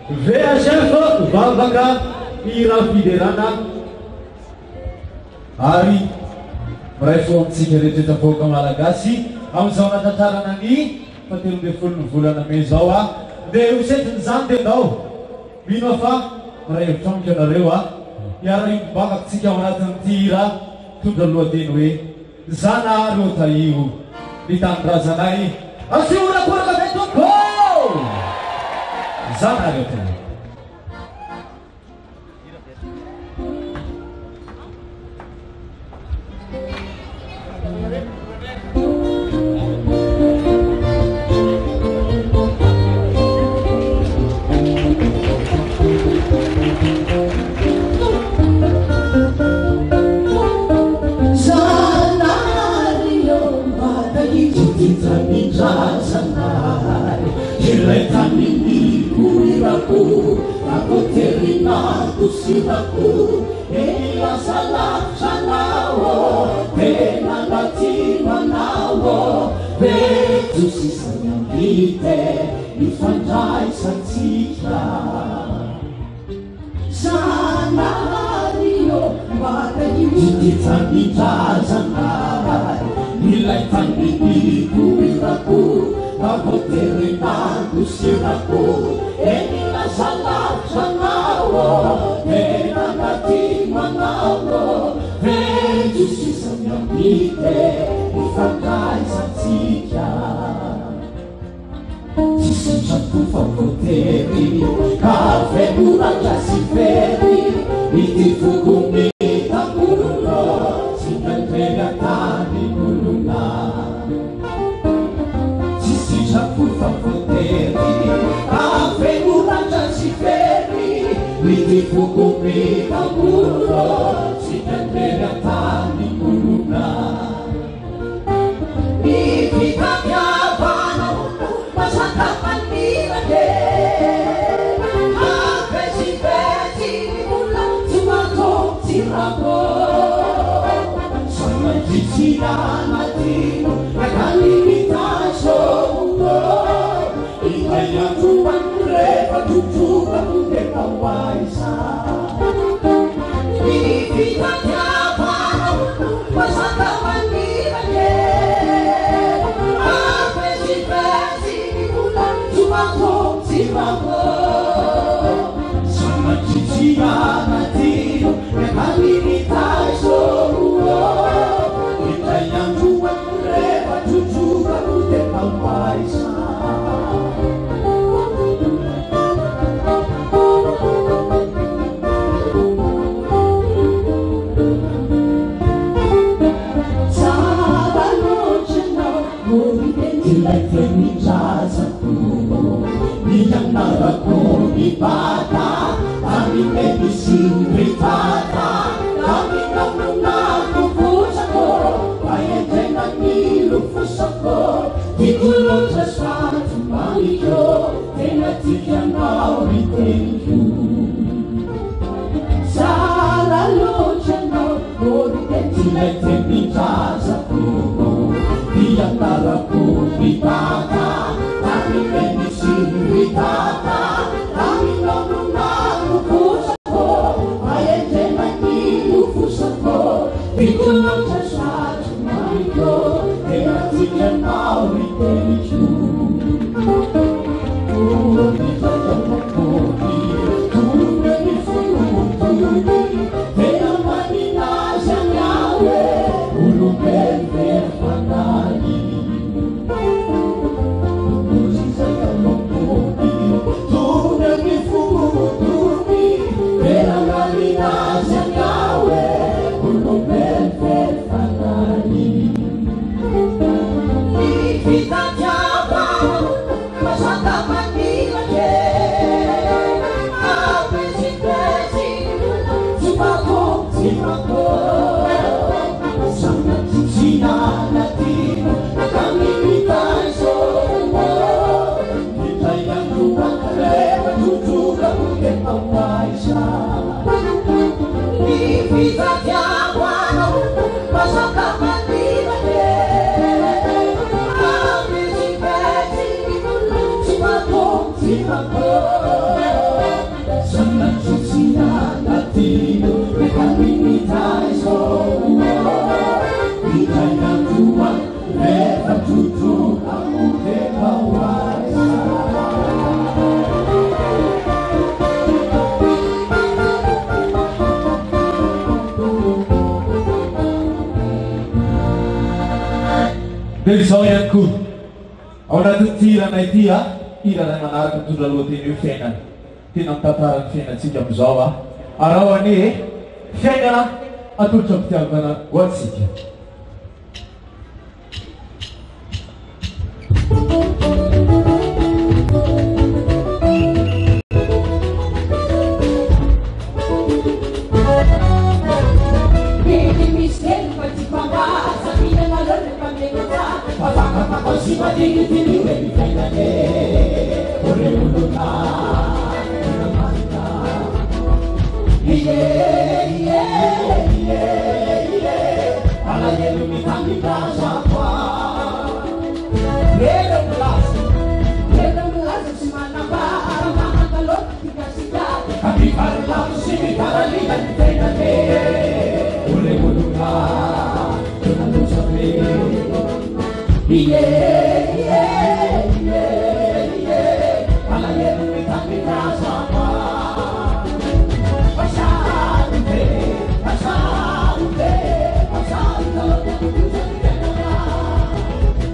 VHF vavaka ira fiderana ary miray fo amintsika rehetra vahoaka malagasy amin'izao anatantarana ny 17 volana May zao a dia hosetiny zany dia nao mino fa miray hevitra amiko ianareo a hiara-ibakakitsika ao anatin'ity hira tondra lohateny hoe zanahary ota io ny tanindrazanay asiora-koraka ve tompo zanahary ota io Sivaku, ela salah sanawo, tena lati manawo, betu sisanya kita, ifandai satika. Sana rio, bagai kita sanai, nilai tandingi kuiraku, aku terima sivaku, ela salah sanawo. Manawo, vejo sisanya mite, ifandai satika. Sisanya fakoteri, kafe muraja siferi, itifugumi tamulo, sinantega tani muluna. Sisanya fakoteri, kafe muraja siferi, itifugumi tamulo, sinantega tani muluna. Ifikanya bana masaka pandirage, apesi pesi mula sumato sirako. Sama jijina matino nakali mitaso mundo, ikaya tuan reva tutu kamuke kawaisa. Ifikanya bana masaka pandirage, apesi pesi mula sumato sirako. Sama jijina matino nakali mitaso mundo, ikaya tuan reva tutu kamuke kawaisa. Ibada, kami medicine ripata, kami namunaku pusako, kaya jangan nilufusako, dikulong sa swatu malikyo, tenatikan mau ritenju. Salalo chano, morite tilai temita sa puno, diyan naraku ibada, kami medicine ripata. Dikulong sa swatu malikyo, tenatikan mau ritenju. Tulong di dalam makoni, tulong di futuri, tenang manina sang yawe, ulung berber panani. Tulong sa makoni, tulong di futuri, tenang manina sang yawe, ulung berber panani. Kita jaba, masaka manilage, apesi sumako, sama jijina Dia izao ihany koa ao anatin'ny tirana ity irana manaraka mitondra lohateny hoe fiainana. Tena mitantarany fiainantsika amin'izao ary ao ane fiainana atolotra mpitiavana ho antsika. You